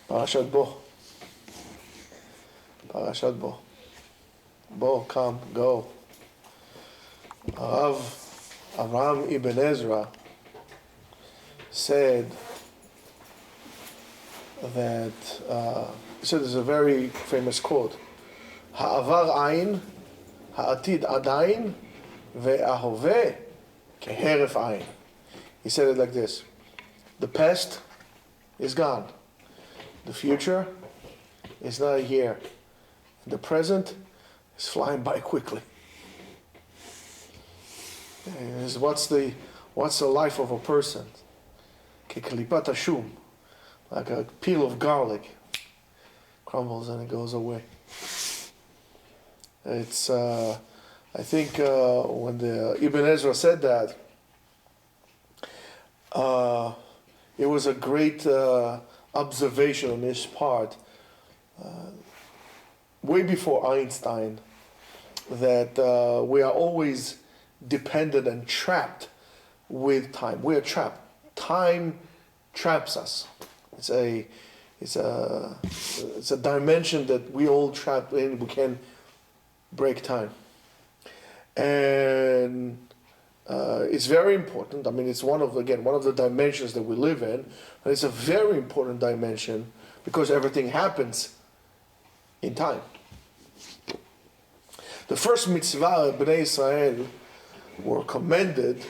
Parashat Bo. Parashat Bo. Bo, come, go. Rav Avraham ibn Ezra said that, he said there's a very famous quote, Ha'avar ayin, ha'atid adayin, ve'ahove keheref ayin. He said it like this: the past is gone, the future is not here, and the present is flying by quickly. What's the life of a person? Keklipat hashum, like a peel of garlic, crumbles and it goes away. It's I think when the Ibn Ezra said that, it was a great observation on his part, way before Einstein, that we are always dependent and trapped with time. We are trapped. Time traps us. It's a dimension that we all trapped in. We can break time, and it's very important. I mean, it's one of the dimensions that we live in, and it's a very important dimension because everything happens in time. The first mitzvah Bnei Israel were commended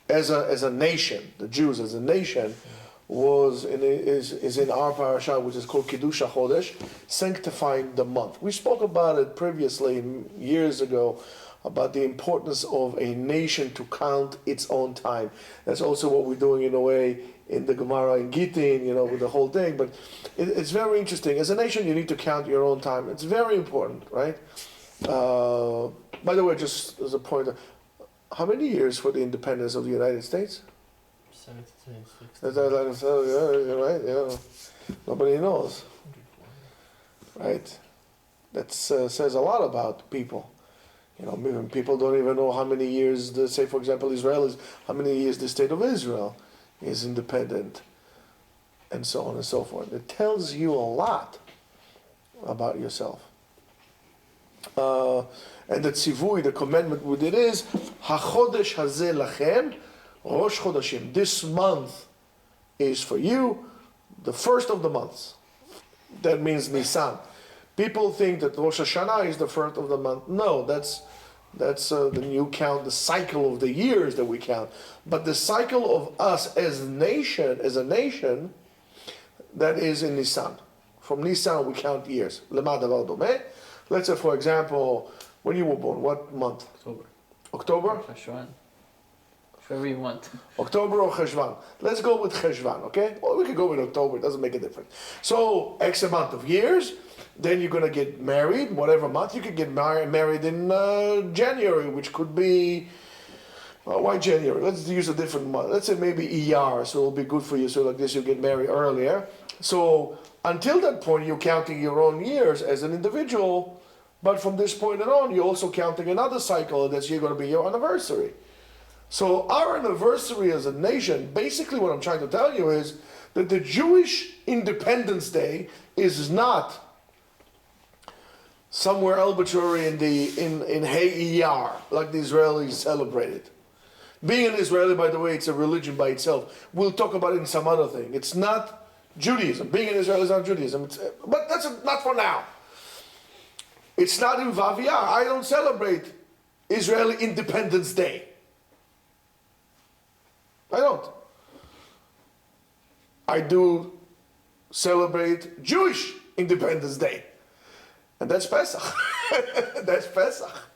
as a nation. The Jews as a nation is in our parasha, which is called Kiddush HaChodesh, sanctifying the month. We spoke about it previously years ago, about the importance of a nation to count its own time. That's also what we're doing in a way in the Gemara in Gittin, with the whole thing. But it's very interesting. As a nation, you need to count your own time. It's very important, right? By the way, just as a point, how many years for the independence of the United States? 76. Right? Yeah. Nobody knows, right? That says a lot about people. People don't even know how many years, say for example, how many years the state of Israel is independent, and so on and so forth. It tells you a lot about yourself. And the tzivui, the commandment with it is, HaChodesh hazeh lachem Rosh Chodashim. This month is for you, the first of the months. That means Nisan. People think that Rosh Hashanah is the first of the month. No, that's then you count the cycle of the years that we count. But the cycle of us as a nation, that is in Nisan. From Nisan we count years. Let's say, for example, when you were born, what month? October? Cheshvan. Whatever you want. October or Cheshvan. Let's go with Cheshvan, okay? Well, we could go with October, it doesn't make a difference. So, X amount of years, then you're going to get married, whatever month. You could get married in January, which could be, why January? Let's use a different month. Let's say maybe Iyar, so it'll be good for you, so like this you get married earlier. So, until that point, you're counting your own years as an individual, but from this point on, you're also counting another cycle, that's going to be your anniversary. So our anniversary as a nation, basically what I'm trying to tell you is that the Jewish Independence Day is not somewhere arbitrary in Hey Iyar, like the Israelis celebrate it. Being an Israeli, by the way, it's a religion by itself. We'll talk about it in some other thing. It's not Judaism. Being an Israeli is not Judaism. But that's not for now. It's not in Vav Iyar. I don't celebrate Israeli Independence Day. I don't. I do celebrate Jewish Independence Day. And that's Pesach. That's Pesach.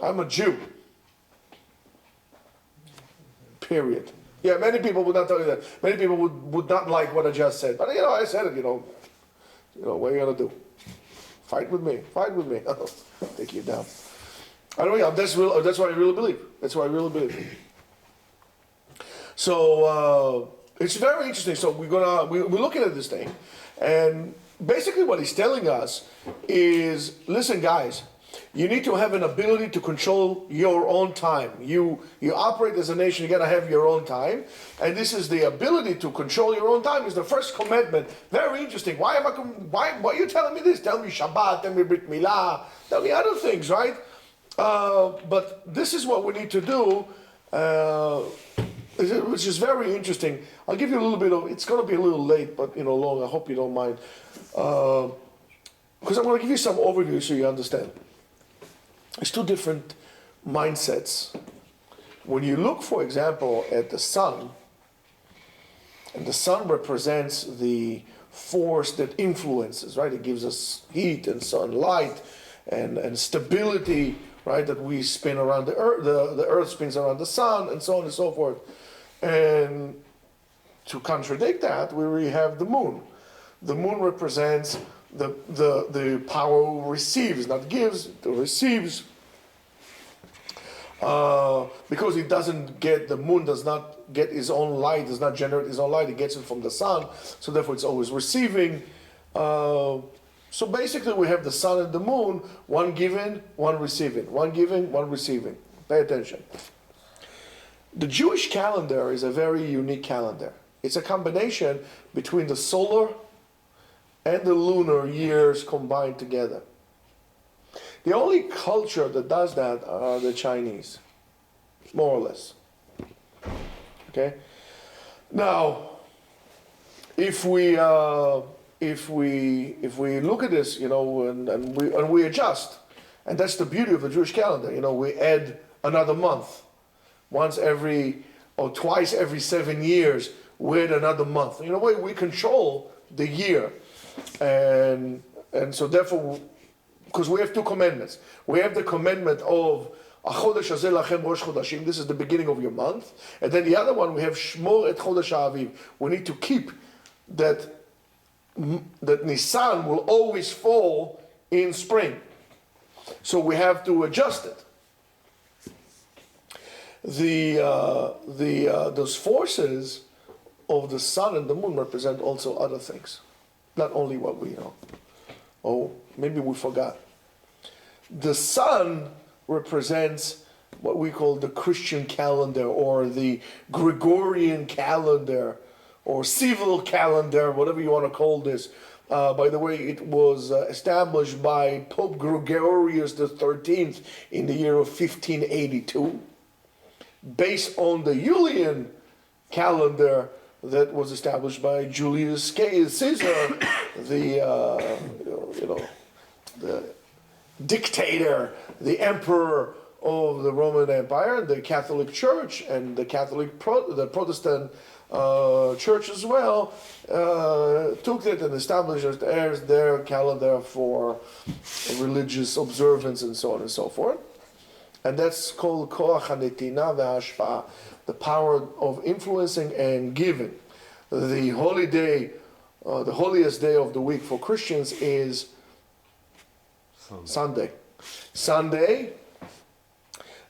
I'm a Jew. Period. Yeah, many people would not tell you that. Many people would not like what I just said. But I said it, what are you going to do? Fight with me. I'll take you down. I don't know, that's what I really believe. So it's very interesting. So we're looking at this thing, and basically what he's telling us is, listen, guys, You need to have an ability to control your own time. You operate as a nation, you gotta have your own time. And this is the ability to control your own time is the first commandment. Very interesting. Why are you telling me this? Tell me Shabbat, tell me Brit Milah, tell me other things, right? But this is what we need to do, which is very interesting. I'll give you a little bit of, it's gonna be a little late, but long, I hope you don't mind. Because I'm gonna give you some overview so you understand. It's two different mindsets. When you look, for example, at the sun, and the sun represents the force that influences, right? It gives us heat and sunlight and stability, right? That we spin around the earth, the earth spins around the sun, and so on and so forth. And to contradict that, we have the moon. The moon represents the power receives, not gives, it receives. Because it doesn't get, the moon does not get its own light, does not generate its own light, it gets it from the sun, so therefore it's always receiving. So basically we have the sun and the moon, one giving, one receiving, one giving, one receiving. Pay attention. The Jewish calendar is a very unique calendar. It's a combination between the solar and the lunar years combined together. The only culture that does that are the Chinese, more or less. Okay. Now, if we look at this, and we adjust, and that's the beauty of the Jewish calendar. We add another month, once every or twice every 7 years. We add another month. In a way, we control the year. And so therefore, because we have two commandments. We have the commandment of Achodesh Hazeh Lachem Rosh Chodashim. This is the beginning of your month. And then the other one, we have Shmor et Chodesh Ha'aviv. We need to keep that Nisan will always fall in spring. So we have to adjust it. Those forces of the sun and the moon represent also other things. Not only what we know. Oh, maybe we forgot. The sun represents what we call the Christian calendar or the Gregorian calendar or civil calendar, whatever you want to call this. By the way, it was established by Pope Gregorius XIII in the year of 1582, based on the Julian calendar that was established by Julius Caesar, the dictator, the emperor of the Roman Empire, the Catholic Church, and the Protestant Church as well, took it and established it as their calendar for religious observance and so on and so forth. And that's called Koach HaNetina VeHashpa'ah, the power of influencing and giving. The holy day, the holiest day of the week for Christians is Sunday. Sunday,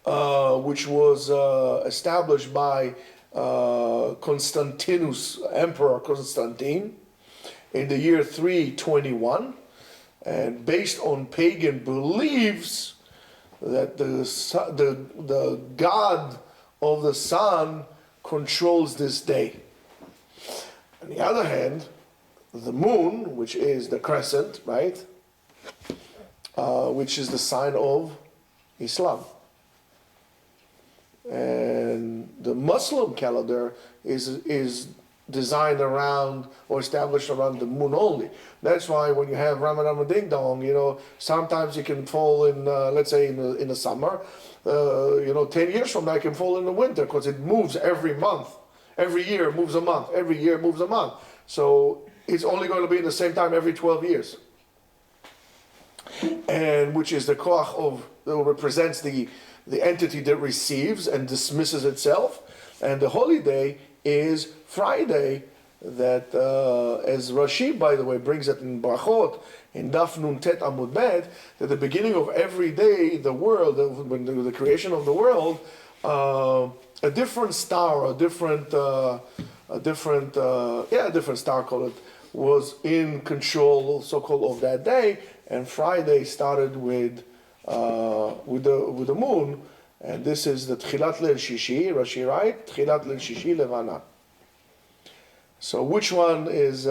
which was established by Constantinus, Emperor Constantine, in the year 321, and based on pagan beliefs that the god of the sun controls this day. On the other hand, the moon, which is the crescent, right, which is the sign of Islam. And the Muslim calendar is designed around or established around the moon only. That's why when you have Ramadan Ding Dong, sometimes it can fall in, let's say in the summer. 10 years from now it can fall in the winter because it moves every month. Every year it moves a month. Every year it moves a month. So it's only going to be in the same time every 12 years. And which is the koach that represents the entity that receives and dismisses itself. And the holy day is Friday, that as Rashi, by the way, brings it in Brachot, in Daf Nun Tet Amud Bet, that the beginning of every day, the world, when the creation of the world, a different star, a different star, call it, was in control, so-called, of that day, and Friday started with with the moon, and this is the Tchilat Leil Shishi. Rashi right? Tchilat Leil Shishi Levana. So which one is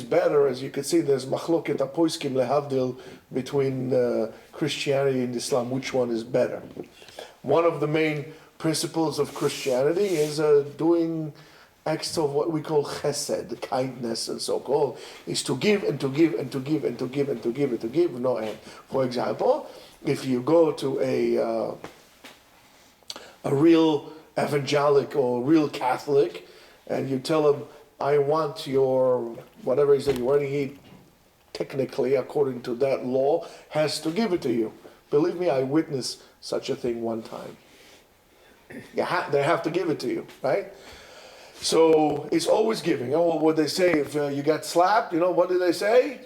better? As you can see, there's machloket apoiskim lehavdil between Christianity and Islam. Which one is better? One of the main principles of Christianity is doing acts of what we call chesed, kindness and so-called, is to give and to give and to give and to give and to give and to give, no end. For example, if you go to a real evangelic or real Catholic, and you tell him, I want your, whatever it is that you're wearing, he technically, according to that law, has to give it to you. Believe me, I witnessed such a thing one time. They have to give it to you, right? So it's always giving. Oh, what they say, if you got slapped, what do they say?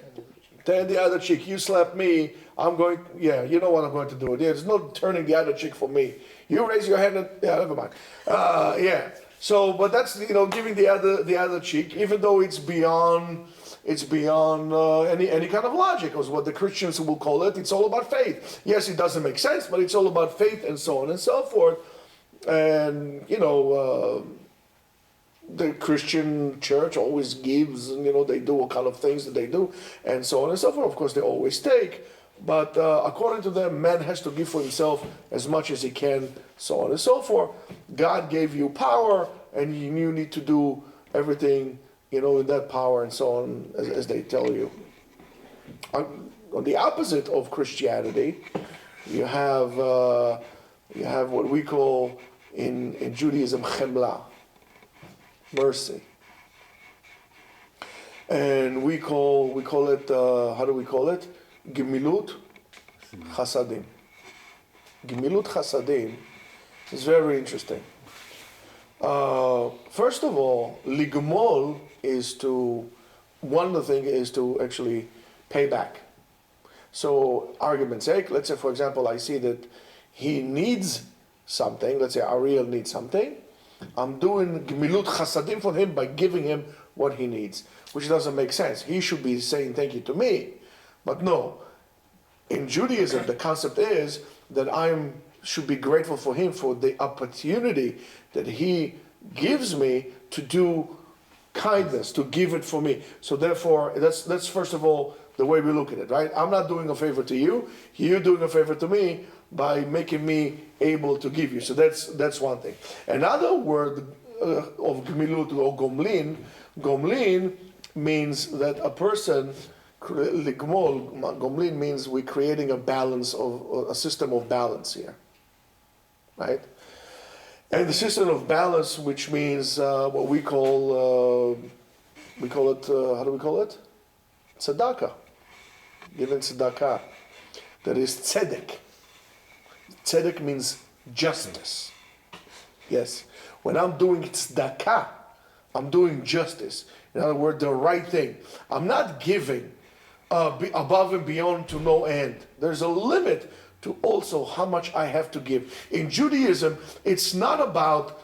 Turn the other cheek. You slap me, I'm going, you know what I'm going to do. There's no turning the other cheek for me. You raise your hand and, never mind. So, but that's, giving the other cheek, even though it's beyond any kind of logic, is what the Christians will call it. It's all about faith. Yes, it doesn't make sense, but it's all about faith and so on and so forth. And, the Christian church always gives, and they do all kind of things that they do, and so on and so forth. Of course, they always take, but according to them, man has to give for himself as much as he can, so on and so forth. God gave you power, and you need to do everything, in that power, and so on, as they tell you. On the opposite of Christianity, you have what we call in Judaism chemla, mercy, and we call it how do we call it? Gemilut chasadim. Gemilut chasadim is very interesting. First of all, ligmol is one of the things is to actually pay back. So, argument's sake, let's say, for example, I see that he needs something. Let's say Ariel needs something. I'm doing gemilut chasadim for him by giving him what he needs, which doesn't make sense. He should be saying thank you to me, but no. In Judaism, the concept is that I should be grateful for him for the opportunity that he gives me to do kindness, to give it for me. So therefore, that's first of all the way we look at it, right? I'm not doing a favor to you. You're doing a favor to me by making me able to give you. So that's one thing. Another word of gemilut or gomlin means that a person, gomlin means we're creating a system of balance here, right? And the system of balance, which means what we call it, how do we call it? Tzedakah. Giving tzedakah. That is tzedek. Tzedek means justice. Yes. When I'm doing tzedakah, I'm doing justice. In other words, the right thing. I'm not giving above and beyond to no end. There's a limit to also how much I have to give. In Judaism, it's not about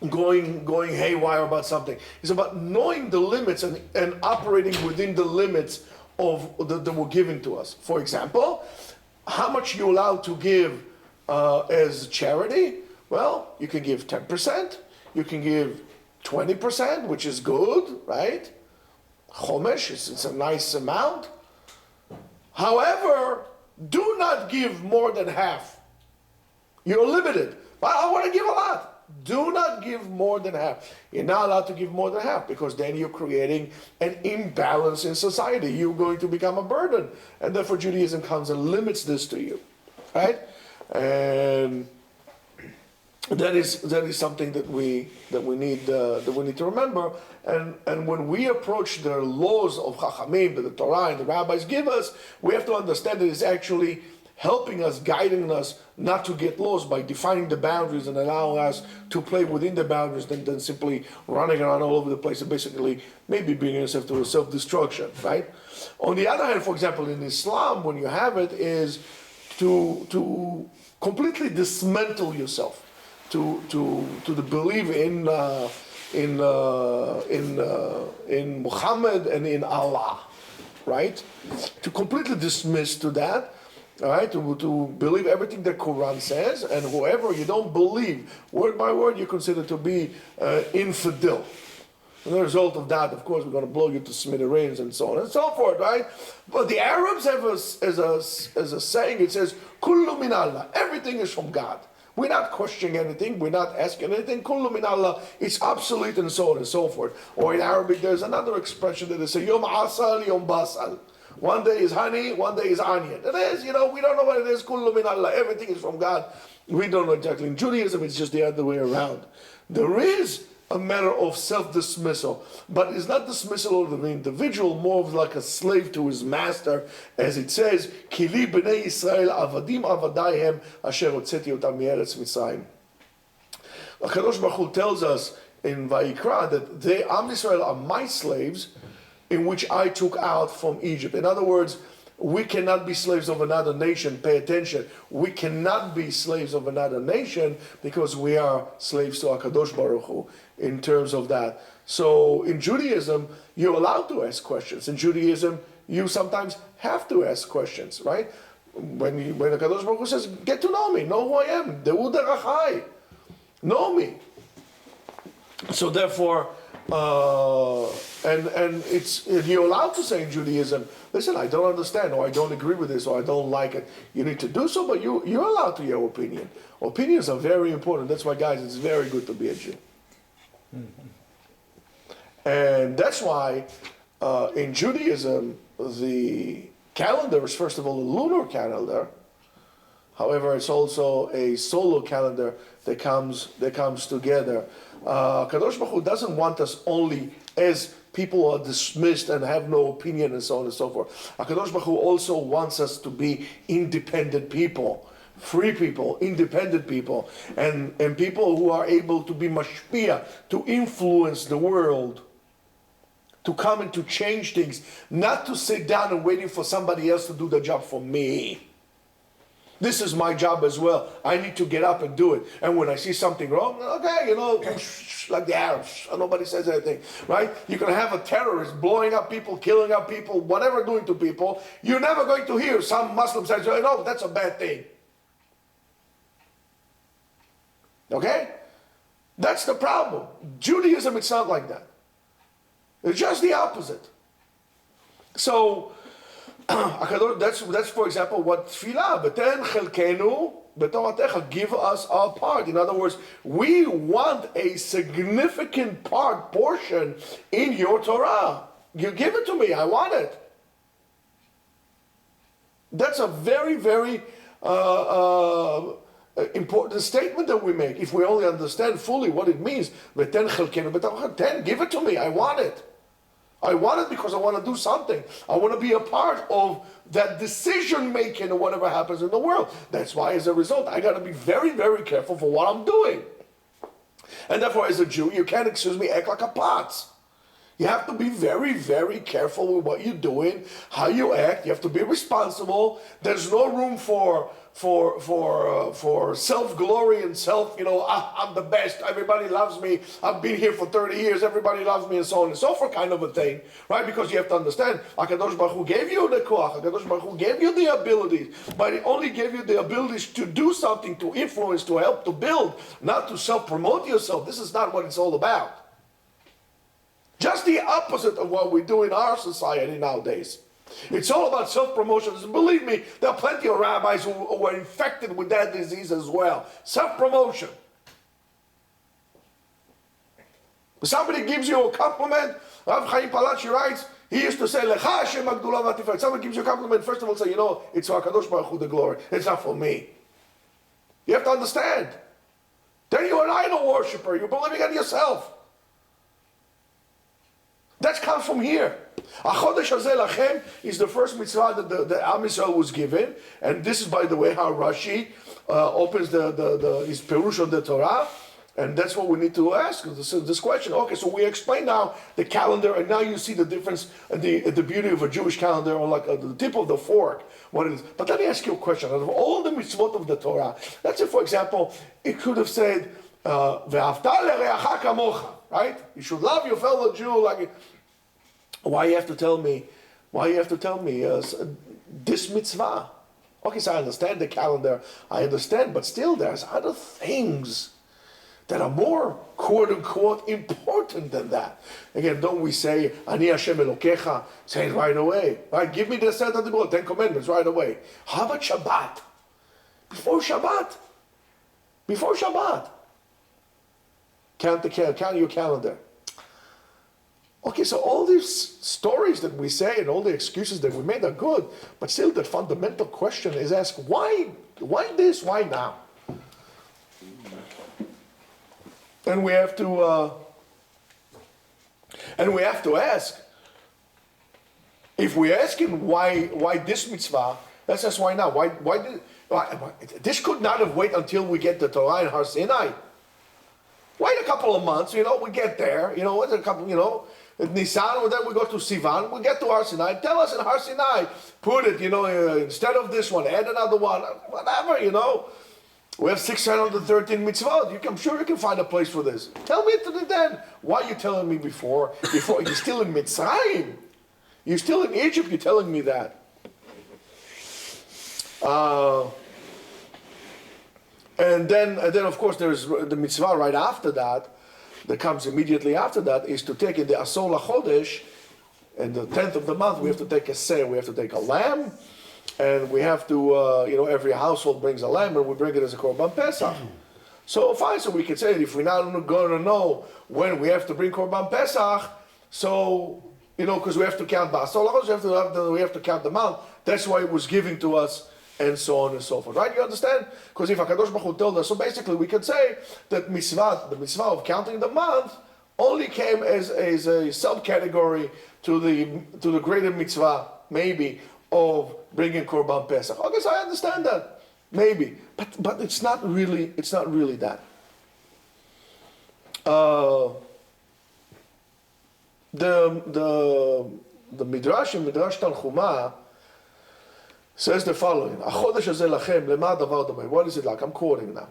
going haywire about something. It's about knowing the limits and operating within the limits of that were given to us. For example, how much you're allowed to give as charity? Well, you can give 10%, you can give 20%, which is good, right? Chomesh, it's a nice amount. However, do not give more than half. You're limited. But I want to give a lot. Do not give more than half. You're not allowed to give more than half because then you're creating an imbalance in society. You're going to become a burden. And therefore Judaism comes and limits this to you. Right? And that is something that we need to remember. And when we approach the laws of Chachamim that the Torah and the rabbis give us, we have to understand that it's actually helping us, guiding us not to get lost by defining the boundaries and allowing us to play within the boundaries than simply running around all over the place and basically maybe bringing yourself to a self-destruction, right? On the other hand, for example, in Islam, when you have it, is to completely dismantle yourself, to the belief in Muhammad and in Allah. right? To completely dismiss to that, all right, to believe everything the Quran says, and whoever you don't believe word by word, you consider to be infidel. And the result of that, of course, we're going to blow you to smithereens and so on and so forth, right? But the Arabs have as a saying, it says, Kullu min Allah, everything is from God. We're not questioning anything, we're not asking anything, Kullu min Allah, it's obsolete and so on and so forth. Or in Arabic, there's another expression that they say, Yom asal, Yom basal. One day is honey, one day is onion. It is, we don't know what it is, Kullu min Allah, everything is from God. We don't know exactly. In Judaism, it's just the other way around. There is a matter of self-dismissal, but it's not dismissal of the individual, more of like a slave to his master, as it says, Kili b'nei Yisrael avadim avadayhem asher hotzeti otam me'eretz Mitzrayim. HaKadosh Baruch Hu tells us in Vayikra that they, Am Yisrael, are my slaves, in which I took out from Egypt. In other words, we cannot be slaves of another nation. Pay attention. We cannot be slaves of another nation because we are slaves to HaKadosh Baruch Hu in terms of that. So in Judaism, you're allowed to ask questions. In Judaism, you sometimes have to ask questions, right? When HaKadosh Baruch Hu says, get to know me, know who I am, De'u derachai, know me. So therefore, and you're allowed to say in Judaism, listen, I don't understand, or I don't agree with this, or I don't like it. You need to do so, but you're allowed to your opinion. Opinions are very important. That's why, guys, it's very good to be a Jew. And that's why in Judaism, the calendar is first of all a lunar calendar. However, it's also a solar calendar that comes together. Kadosh Baruch Hu doesn't want us only as people who are dismissed and have no opinion and so on and so forth. Kadosh Baruch Hu also wants us to be independent people, free people, independent people, and people who are able to be mashpia, to influence the world, to come and to change things, not to sit down and waiting for somebody else to do the job for me. This is my job as well. I need to get up and do it. And when I see something wrong, okay, like the Arabs, nobody says anything, right? You can have a terrorist blowing up people, killing up people, whatever doing to people. You're never going to hear some Muslim say, no, that's a bad thing. Okay? That's the problem. Judaism, it's not like that. It's just the opposite. So, that's for example what tefillah, b'ten chelkenu b'toratecha, give us our part. In other words, we want a significant portion in your Torah. You give it to me, I want it. That's a very, very important statement that we make. If we only understand fully what it means, b'ten chelkenu b'toratecha, give it to me, I want it. I want it because I want to do something. I want to be a part of that decision making or whatever happens in the world. That's why, as a result, I got to be very, very careful for what I'm doing. And therefore, as a Jew, you can't, act like a potz. You have to be very, very careful with what you're doing, how you act. You have to be responsible. There's no room for self-glory and I'm the best, everybody loves me, I've been here for 30 years, everybody loves me, and so on and so forth kind of a thing, right? Because you have to understand, HaKadosh Baruch Hu gave you the koach, HaKadosh Baruch Hu gave you the abilities, but He only gave you the abilities to do something, to influence, to help, to build, not to self-promote yourself. This is not what it's all about. Just the opposite of what we do in our society nowadays. It's all about self-promotion. Believe me, there are plenty of rabbis who were infected with that disease as well. Self-promotion. Somebody gives you a compliment. Rav Chaim Palachi writes, he used to say, Lecha Hashem Agdula V'Tiferet. Somebody gives you a compliment, first of all say, it's for HaKadosh Baruch Hu the glory. It's not for me. You have to understand. Then you're an idol worshiper. You're believing in yourself. That comes from here. Achodesh Hazeh Lachem is the first mitzvah that the Am Yisrael was given, and this is, by the way, how Rashi opens his Perush on the Torah, and that's what we need to ask this question. Okay, so we explain now the calendar, and now you see the difference and the beauty of a Jewish calendar, or like the tip of the fork, what it is. But let me ask you a question. Out of all the mitzvot of the Torah, let's say, for example, it could have said, Ve'afta le'reacha kamocha, right? You should love your fellow Jew like. Why you have to tell me Why you have to tell me this mitzvah? Okay, so I understand the calendar, I understand, but still there's other things that are more, quote unquote, important than that. Again, don't we say, Ani Hashem Elokecha, say it right away. Right? Give me the set of the 10 commandments right away. How about Shabbat? Before Shabbat. Before Shabbat. Count your calendar. Okay, so all these stories that we say and all the excuses that we made are good, but still the fundamental question is asked, why this, why now? And we have to ask, if we're asking why this mitzvah, let's ask why now. Why this could not have waited until we get the Torah in Har Sinai. Wait a couple of months, we get there, wait a couple, Nisan, then we go to Sivan, we get to Har Sinai, tell us in Har Sinai, put it, instead of this one, add another one, whatever, We have 613 mitzvot. I'm sure you can find a place for this. Tell me then. Why are you telling me before? You're still in Mitzrayim. You're still in Egypt. You're telling me that. And then of course there's the mitzvah right after that comes immediately after that is to take in the Asor LaChodesh, and the 10th of the month we have to take a seh, we have to take a lamb, and we have to every household brings a lamb and we bring it as a Korban Pesach. So fine, so we can say that if we're not going to know when we have to bring Korban Pesach, so because we have to count Asor LaChodesh, we have to count the month. That's why it was given to us, and so on and so forth. Right? You understand? Because if HaKadosh Baruch Hu told us, so basically we could say that the mitzvah of counting the month only came as a subcategory to the greater mitzvah, maybe, of bringing Korban Pesach. Okay, so I understand that. Maybe. But it's not really that. The Midrash in Midrash Tanchuma says the following: "Achodesh hazeh lachem lema davar dameh." What is it like? I'm quoting now.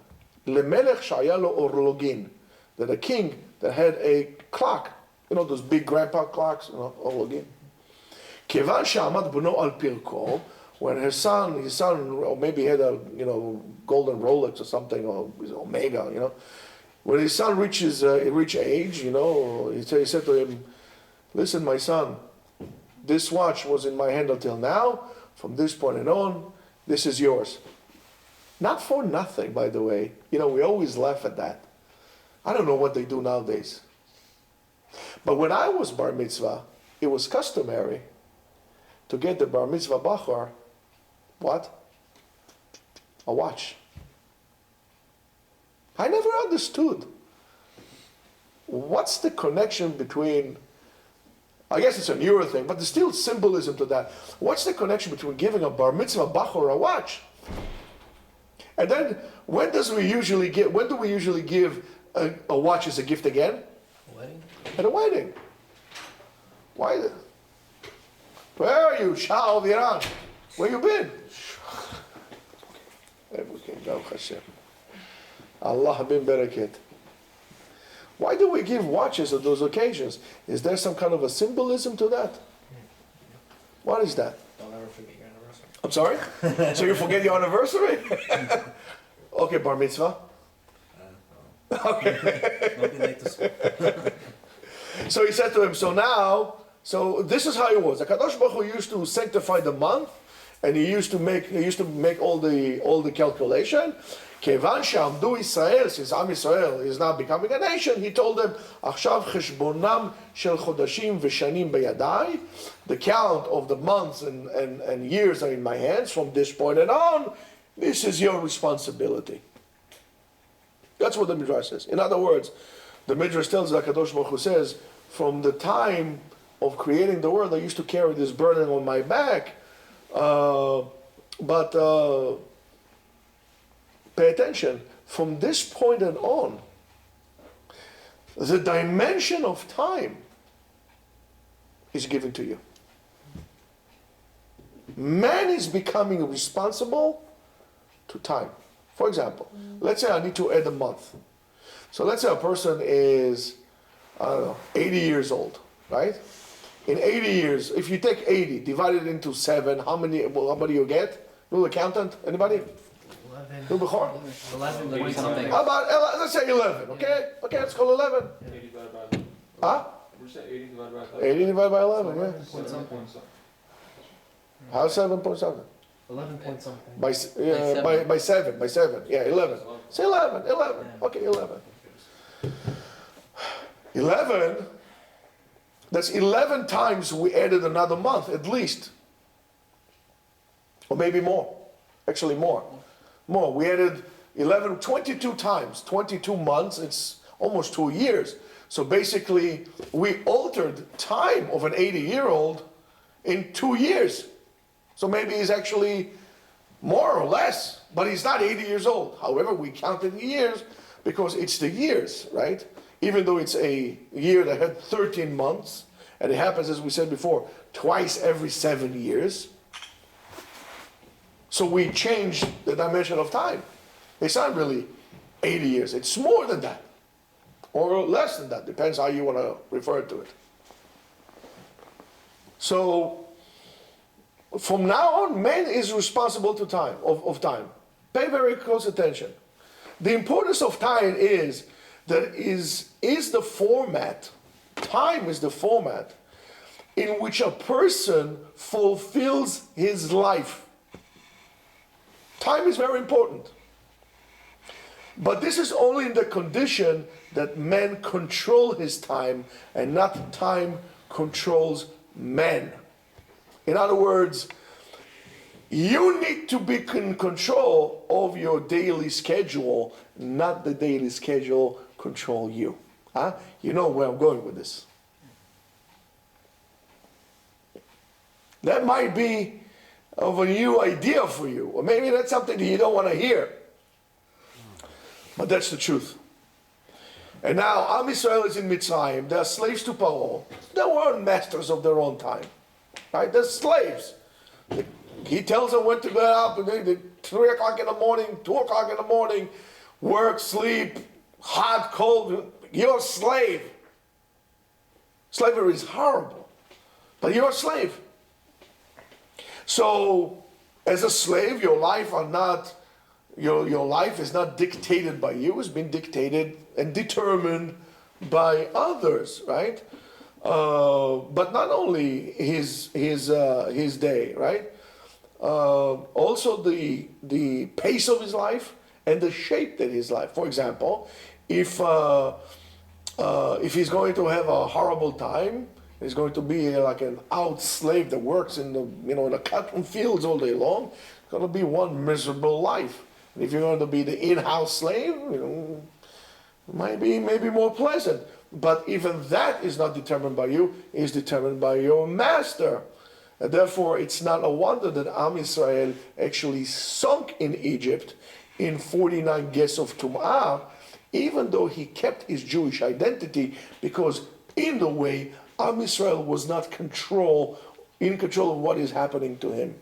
Lemelech shaya lo orlogin, that a king that had a clock, those big grandpa clocks, orlogin. Kevan she'amad bno al pirko, when his son, or maybe he had a golden Rolex or something, or Omega, when his son reached age, he said to him, "Listen, my son, this watch was in my hand until now. From this point on, this is yours." Not for nothing, by the way. We always laugh at that. I don't know what they do nowadays. But when I was bar mitzvah, it was customary to get the bar mitzvah bachar, what? A watch. I never understood. What's the connection between, I guess it's a newer thing, but there's still symbolism to that. What's the connection between giving a bar mitzvah bachor a watch? And then, when do we usually give a watch as a gift again? Wedding? At a wedding. Why? Where are you, Shah of Iran? Where you been? Allah bin barakat. Why do we give watches at those occasions? Is there some kind of a symbolism to that? What is that? Don't ever forget your anniversary. I'm sorry? So you forget your anniversary? Okay, bar mitzvah. No. Okay. Don't be late to school. So he said to him, so this is how it was. HaKadosh Baruch Hu used to sanctify the month, and he used to make all the calculation. Kevan she'amdu Israel, since Am Yisrael is now becoming a nation, he told them, Achshav cheshbonam shel chodashim v'shanim beyadai. The count of the months and years are in my hands. From this point on, this is your responsibility. That's what the Midrash says. In other words, the Midrash tells us, HaKadosh Baruch Hu says, from the time of creating the world, I used to carry this burden on my back, but pay attention, from this point on, the dimension of time is given to you. Man is becoming responsible to time. For example, let's say I need to add a month. So let's say a person is, 80 years old, right? in 80 years, if you take 80, divide it into 7, how do you get? Little accountant, anybody? 11. Little Bechor? 11 point something. How about, let's say 11, okay? Okay, let's call 11. 80 divided by 11. Huh? We're saying 80 divided by 11. 80 divided by 11, yeah. 11 point something. How's 7 point something? 11 point something. By 7, yeah, 11. Say 11, okay, 11. 11, that's 11 times we added another month, at least. Or maybe more. Actually more. More. We added 11, 22 times, 22 months, it's almost 2 years. So basically, we altered time of an 80-year-old in 2 years. So maybe he's actually more or less, but he's not 80 years old. However, we counted years because it's the years, right? Even though it's a year that had 13 months, and it happens, as we said before, twice every 7 years. So we changed the dimension of time. It's not really 80 years, it's more than that. Or less than that, depends how you want to refer to it. So, from now on, man is responsible to time, of time. Pay very close attention. The importance of time is that is the format, time is the format in which a person fulfills his life. Time is very important. But this is only in the condition that man control his time and not time controls man. In other words, you need to be in control of your daily schedule, not the daily schedule control you. Huh? You know where I'm going with this. That might be of a new idea for you, or maybe that's something that you don't want to hear. But that's the truth. And now, Am Yisrael is in Mitzrayim. They are slaves to Paro. They weren't masters of their own time. Right? They're slaves. He tells them when to get up, and they 3 o'clock in the morning, 2 o'clock in the morning, work, sleep, hot, cold. You're a slave. Slavery is horrible. But you're a slave. So, as a slave, your life is not dictated by you, it's been dictated and determined by others, right? But not only his day, right? Also the pace of his life and the shape that his life. For example, if he's going to have a horrible time, he's going to be like an out slave that works in the cotton fields all day long. It's going to be one miserable life. And if you're going to be the in-house slave, maybe more pleasant. But even that is not determined by you, it's determined by your master. And therefore, it's not a wonder that Am Yisrael actually sunk in Egypt in 49 guests of Tum'ah, even though he kept his Jewish identity, because in the way, Am Yisrael was not in control of what is happening to him.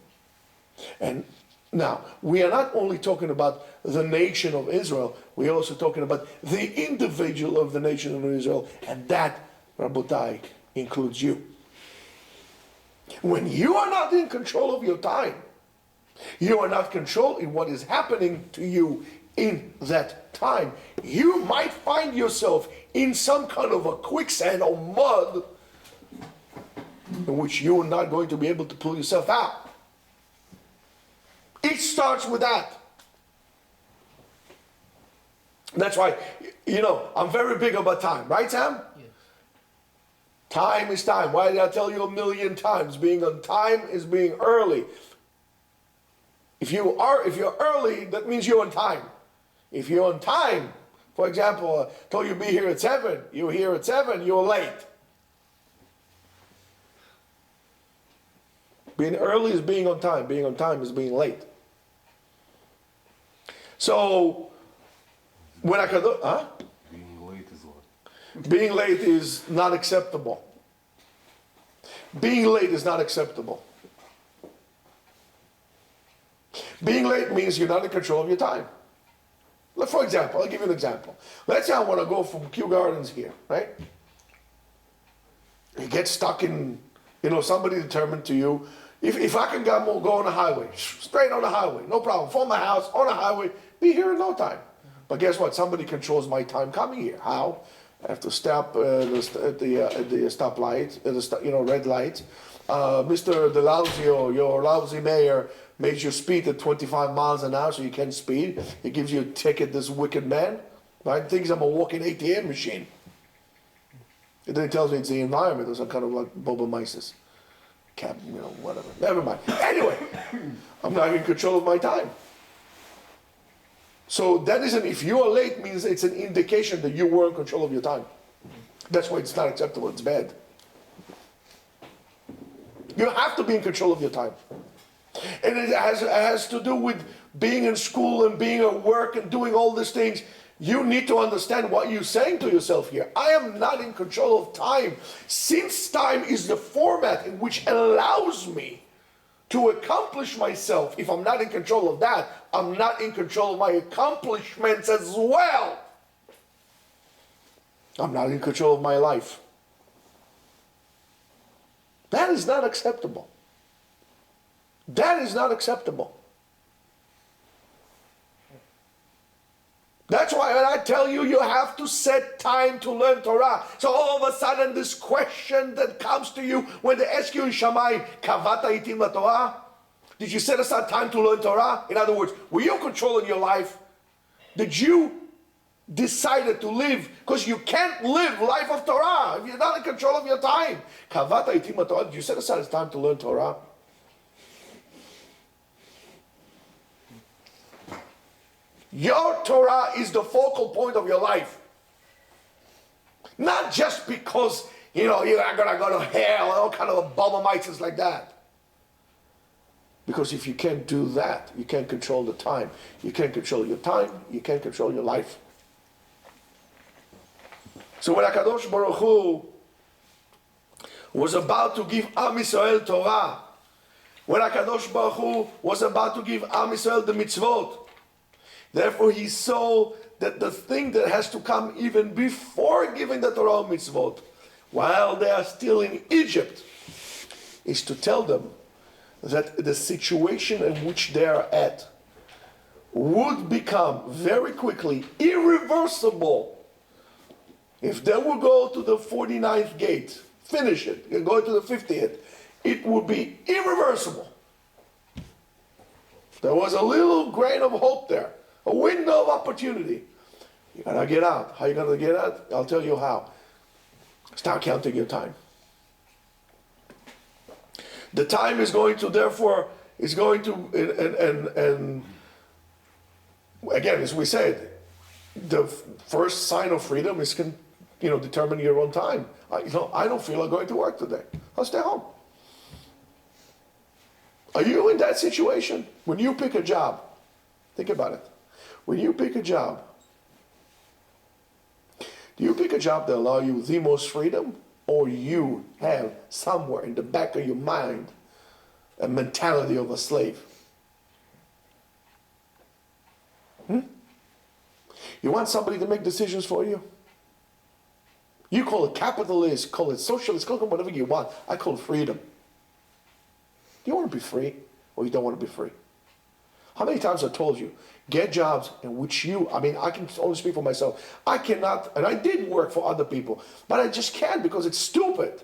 And now, we are not only talking about the nation of Israel, we're also talking about the individual of the nation of Israel, and that, Rabotai, includes you. When you are not in control of your time, you are not controlling what is happening to you in that time, you might find yourself in some kind of a quicksand or mud in which you are not going to be able to pull yourself out. It starts with that. That's why, I'm very big about time. Right, Sam? Yeah. Time is time. Why did I tell you a million times? Being on time is being early. If you're early, that means you're on time. If you're on time, for example, I told you to be here at 7, you're here at 7, you're late. Being early is being on time. Being on time is being late. So, when I can do, Being late is what? Being late is not acceptable. Being late is not acceptable. Being late means you're not in control of your time. For example, I'll give you an example. Let's say I want to go from Kew Gardens here, right? You get stuck in Somebody determined to you, if I can go on the highway, straight on the highway, no problem, from my house, on the highway, be here in no time. But guess what? Somebody controls my time coming here. How? I have to stop at the stoplight, red light. Mr. The lousy or your lousy mayor makes you speed at 25 miles an hour so you can't speed. He gives you a ticket, this wicked man. Right? Thinks I'm a walking ATM machine. And then he tells me it's the environment or some kind of like Bobomyces. Whatever. Never mind. Anyway, I'm not in control of my time. So that isn't, if you are late, means it's an indication that you were in control of your time. That's why it's not acceptable, it's bad. You have to be in control of your time. And it has to do with being in school and being at work and doing all these things. You need to understand what you're saying to yourself here. I am not in control of time. Since time is the format in which allows me to accomplish myself, if I'm not in control of that, I'm not in control of my accomplishments as well. I'm not in control of my life. That is not acceptable. That is not acceptable. That's why when I tell you, you have to set time to learn Torah. So all of a sudden, this question that comes to you when they ask you in Shammai, Kavata itim la Torah? Did you set aside time to learn Torah? In other words, were you controlling your life? Did you decide to live? Because you can't live life of Torah if you're not in control of your time. Kavata itim la Torah? Did you set aside time to learn Torah? Your Torah is the focal point of your life. Not just because, you're going to go to hell, all kind of abominations like that. Because if you can't do that, you can't control the time. You can't control your time, you can't control your life. So when HaKadosh Baruch Hu was about to give Am Yisrael Torah, when HaKadosh Baruch Hu was about to give Am Yisrael the mitzvot, therefore, he saw that the thing that has to come even before giving the Torah mitzvot, while they are still in Egypt, is to tell them that the situation in which they are at would become very quickly irreversible if they will go to the 49th gate, finish it, and go to the 50th, it would be irreversible. There was a little grain of hope there. A window of opportunity. You gotta get out. How you gonna get out? I'll tell you how. Start counting your time. The time is going to, and again, as we said, the first sign of freedom is determine your own time. I don't feel like going to work today. I'll stay home. Are you in that situation? When you pick a job, think about it. When you pick a job, do you pick a job that allows you the most freedom, or you have somewhere in the back of your mind a mentality of a slave? You want somebody to make decisions for you? You call it capitalist, call it socialist, call it whatever you want. I call it freedom. Do you want to be free, or you don't want to be free? How many times I've told you, get jobs in which I can only speak for myself. I cannot, and I did work for other people, but I just can't because it's stupid.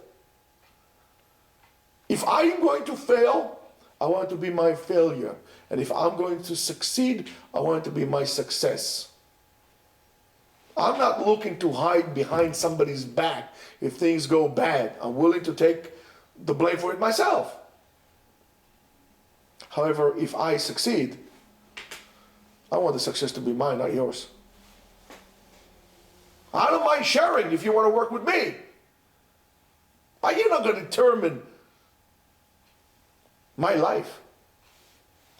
If I'm going to fail, I want it to be my failure. And if I'm going to succeed, I want it to be my success. I'm not looking to hide behind somebody's back if things go bad. I'm willing to take the blame for it myself. However, if I succeed, I want the success to be mine, not yours. I don't mind sharing if you want to work with me. But you're not going to determine my life,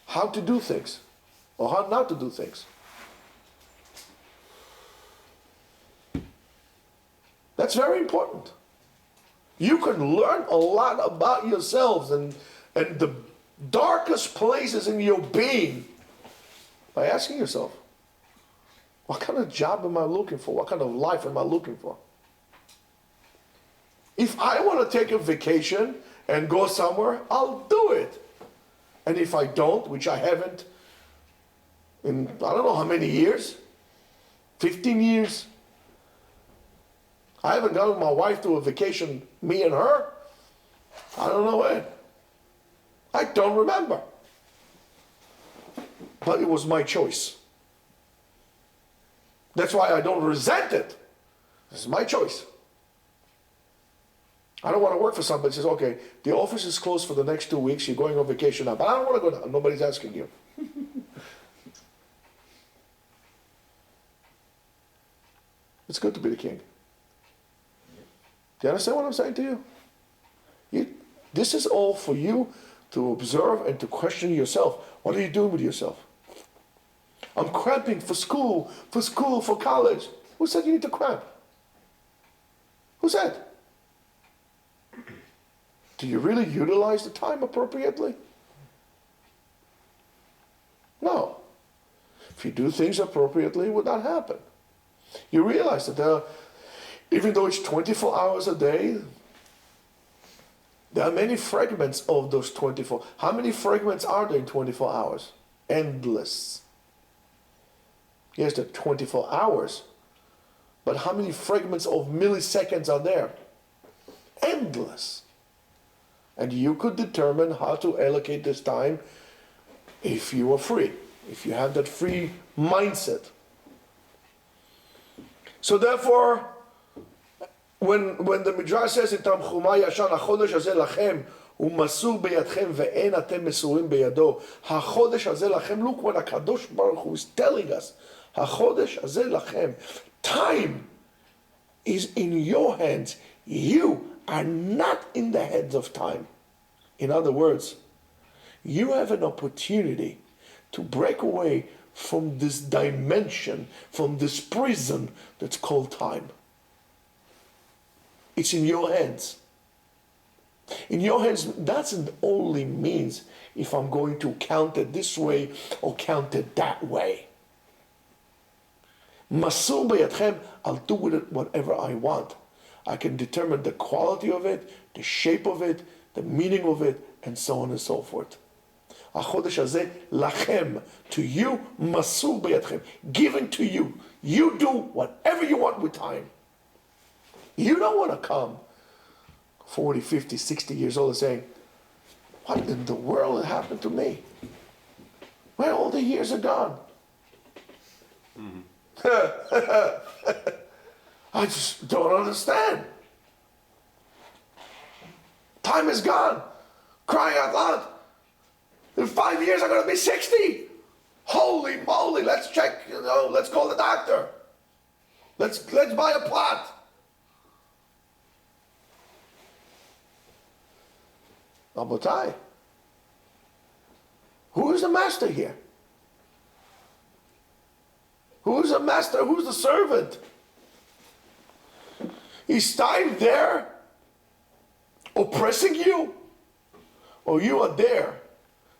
how to do things, or how not to do things. That's very important. You can learn a lot about yourselves and the darkest places in your being by asking yourself, what kind of job am I looking for? What kind of life am I looking for? If I want to take a vacation and go somewhere, I'll do it. And if I don't, which I haven't in I don't know how many years, 15 years, I haven't gone with my wife to a vacation, me and her, I don't know when. I don't remember. But it was my choice. That's why I don't resent it. It's my choice. I don't want to work for somebody who says, okay, the office is closed for the next 2 weeks, you're going on vacation now, but I don't want to go down. Nobody's asking you. It's good to be the king. Do you understand what I'm saying to you? This is all for you to observe and to question yourself. What are you doing with yourself? I'm cramping for school, for college. Who said you need to cramp? Who said? Do you really utilize the time appropriately? No. If you do things appropriately, it would not happen. You realize that even though it's 24 hours a day, there are many fragments of those 24. How many fragments are there in 24 hours? Endless. Yes, there are 24 hours, but how many fragments of milliseconds are there? Endless. And you could determine how to allocate this time if you are free, if you have that free mindset. So therefore, when the Midrash says in Tanchumai Yashan, "Hachodesh hazeh lachem u'masur beyadchem ve'en atem mesurim beyado." Hachodesh hazeh lachem. Look what HaKadosh Baruch Hu is telling us. Hachodesh hazeh lachem. Time is in your hands. You are not in the hands of time. In other words, you have an opportunity to break away from this dimension, from this prison that's called time. It's in your hands. In your hands doesn't only means if I'm going to count it this way or count it that way. Masur beyadchem, I'll do with it whatever I want. I can determine the quality of it, the shape of it, the meaning of it, and so on and so forth. Achodesh hazeh lachem, to you, masur beyadchem, given to you. You do whatever you want with time. You don't want to come 40, 50, 60 years old and saying, what in the world happened to me? Where all the years are gone? I just don't understand. Time is gone. Crying out loud. In 5 years I'm going to be 60. Holy moly, let's check, let's call the doctor. Let's buy a plot. Rabotai, who is the master here? Who is the master? Who's the servant? Is time there oppressing you? Or you are there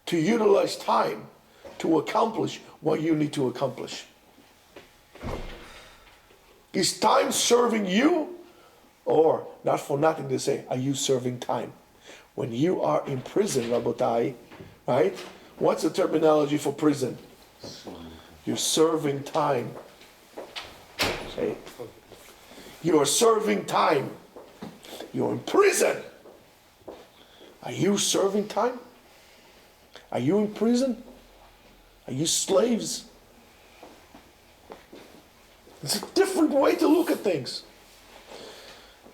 to utilize time to accomplish what you need to accomplish? Is time serving you? Or, not for nothing to say, are you serving time? When you are in prison, Rabotai, right? What's the terminology for prison? You're serving time. Say it. You are serving time. You're in prison. Are you serving time? Are you in prison? Are you slaves? It's a different way to look at things.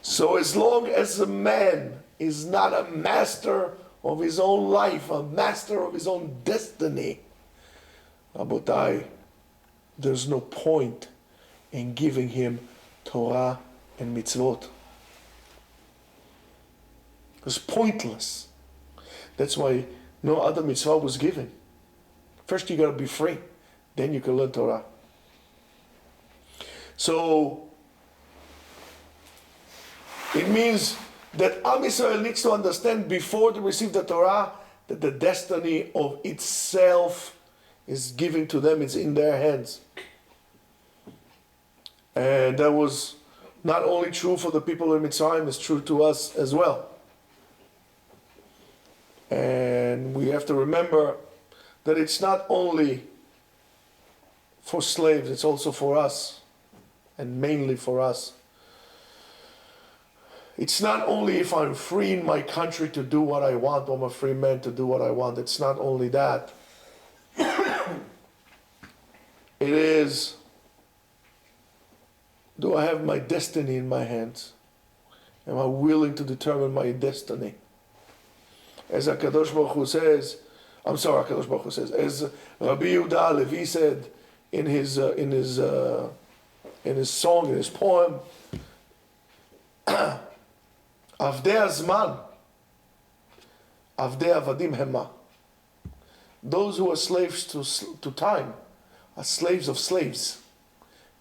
So as long as a man is not a master of his own life, a master of his own destiny, Rabotai, there's no point in giving him Torah and mitzvot. It's pointless. That's why no other mitzvah was given. First you got to be free, then you can learn Torah. So it means that Am Yisrael needs to understand before they receive the Torah that the destiny of itself is given to them, it's in their hands. And that was not only true for the people in Mitzrayim, it's true to us as well. And we have to remember that it's not only for slaves, it's also for us, and mainly for us. It's not only if I'm free in my country to do what I want, or I'm a free man to do what I want. It's not only that. It is, do I have my destiny in my hands? Am I willing to determine my destiny? As HaKadosh Baruch Hu says, HaKadosh Baruch Hu says, as Rabbi Yehuda Levi said in his song, in his poem, Avdei Azman, Avdei Avadim Hema. Those who are slaves to time are slaves of slaves.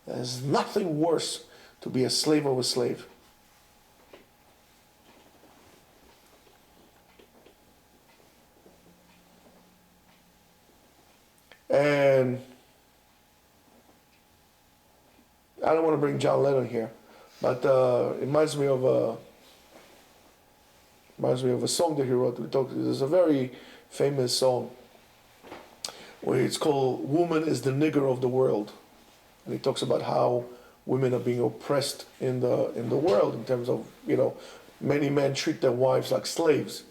There's nothing worse to be a slave of a slave. And I don't want to bring John Lennon here, but it reminds me of a song that he wrote. There's a very famous song where it's called "Woman is the Nigger of the World," and he talks about how women are being oppressed in the world in terms of, many men treat their wives like slaves.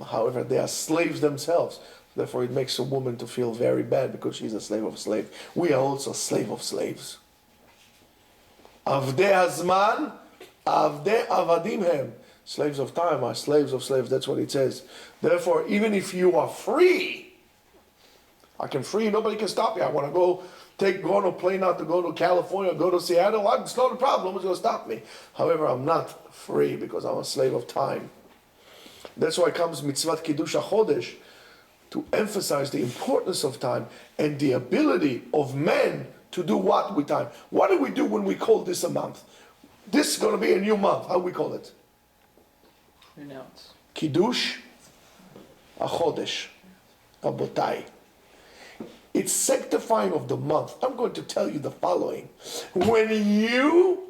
However, they are slaves themselves. Therefore, it makes a woman to feel very bad because she's a slave of a slave. We are also slave of slaves. Avdei Azman, Avdei Avadim Hem. Slaves of time are slaves of slaves. That's what it says. Therefore, even if you are free, I can free, nobody can stop me. I want to go on a plane out to go to California, go to Seattle. It's not a problem. Nobody's going to stop me. However, I'm not free because I'm a slave of time. That's why comes Mitzvat Kiddush HaChodesh, to emphasize the importance of time and the ability of men to do what with time. What do we do when we call this a month? This is going to be a new month. How do we call it? Renounce. Kiddush HaChodesh. Rabotai. It's sanctifying of the month. I'm going to tell you the following. When you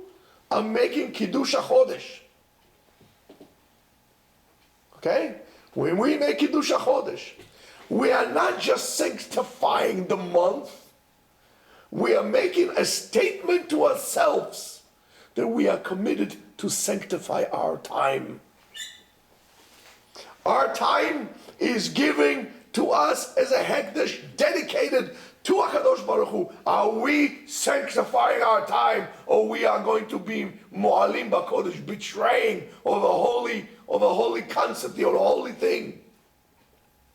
are making Kiddush HaChodesh, okay? When we make Kiddush HaChodesh, we are not just sanctifying the month, we are making a statement to ourselves that we are committed to sanctify our time. Our time is giving to us as a hekdesh dedicated to HaKadosh Baruch Hu. Are we sanctifying our time, or we are going to be mo'alim b'kodesh, betraying of a holy concept, or a holy thing?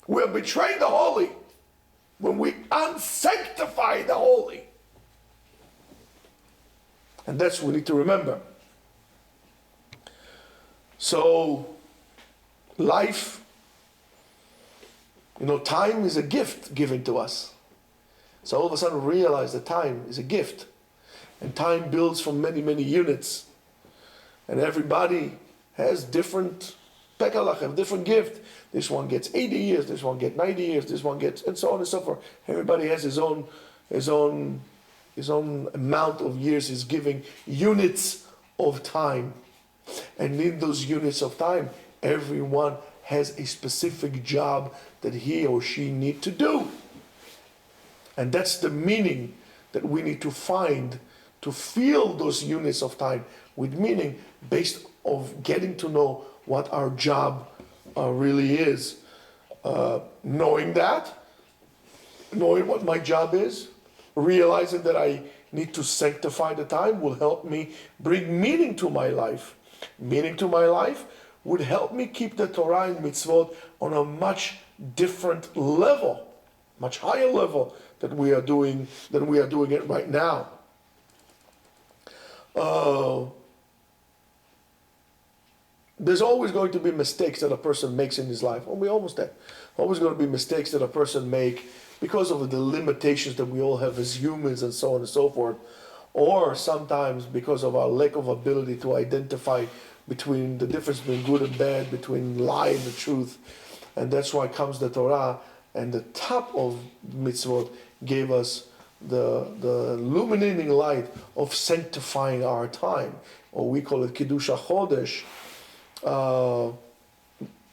We're betraying the holy when we unsanctify the holy. And that's what we need to remember. So, life, time is a gift given to us. So all of a sudden we realize that time is a gift. And time builds from many, many units. And everybody has different pekalach, have different gift. This one gets 80 years, this one gets 90 years, this one gets, and so on and so forth. Everybody has his own amount of years. He's giving units of time. And in those units of time, everyone has a specific job that he or she need to do. And that's the meaning that we need to find to fill those units of time with meaning based of getting to know what our job really is. Knowing what my job is, realizing that I need to sanctify the time will help me bring meaning to my life. Meaning to my life would help me keep the Torah and mitzvot on a much different level, much higher level than we are doing it right now. There's always going to be mistakes that a person makes in his life. Oh, we almost there. Always going to be mistakes that a person make because of the limitations that we all have as humans and so on and so forth. Or sometimes because of our lack of ability to identify between the difference between good and bad, between lie and the truth. And that's why comes the Torah, and the top of mitzvot gave us the illuminating light of sanctifying our time, or we call it Kiddush HaChodesh,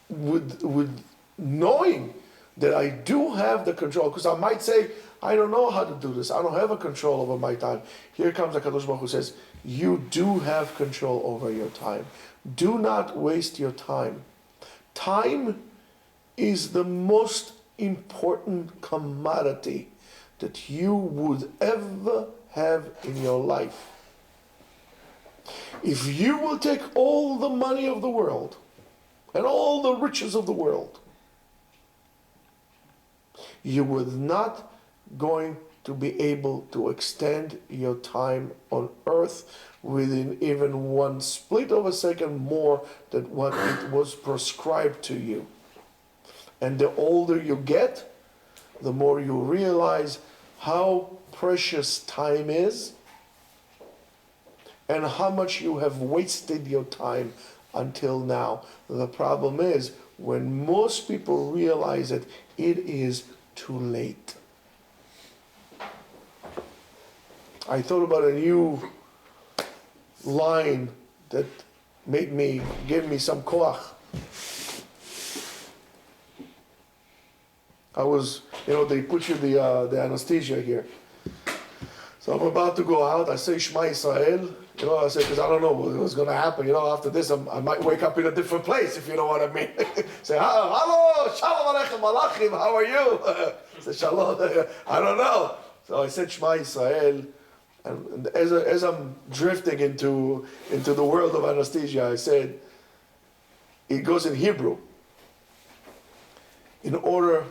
with knowing that I do have the control, because I might say, I don't know how to do this. I don't have a control over my time. Here comes the Kadosh Baruch Hu says, you do have control over your time. Do not waste your time. Time is the most important commodity that you would ever have in your life. If you will take all the money of the world and all the riches of the world, you would not going to be able to extend your time on earth within even one split of a second more than what it was prescribed to you. And the older you get, the more you realize how precious time is and how much you have wasted your time until now. The problem is, when most people realize it, it is too late. I thought about a new line that gave me some koach. They put you the anesthesia here. So I'm about to go out. I say Shema Yisrael. I say, because I don't know what's going to happen. After this, I might wake up in a different place, if you know what I mean. Say, hello, shalom aleichem malachim, how are you? Say, shalom, I don't know. So I said Shema Yisrael. And as I'm drifting into the world of anesthesia, I said, it goes in Hebrew. In order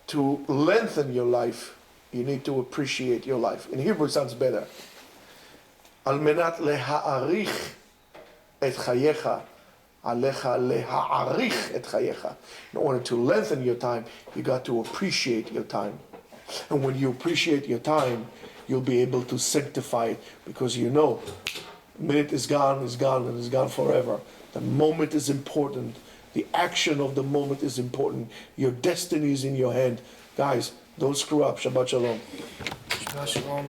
to lengthen your life, you need to appreciate your life. In Hebrew it sounds better. Al menat le'ha'arich et chayecha, alecha le'ha'arich et chayecha. In order to lengthen your time, you got to appreciate your time. And when you appreciate your time, you'll be able to sanctify it, because the minute is gone, and is gone forever. The moment is important. The action of the moment is important. Your destiny is in your hand. Guys, don't screw up. Shabbat Shalom. Shabbat Shalom.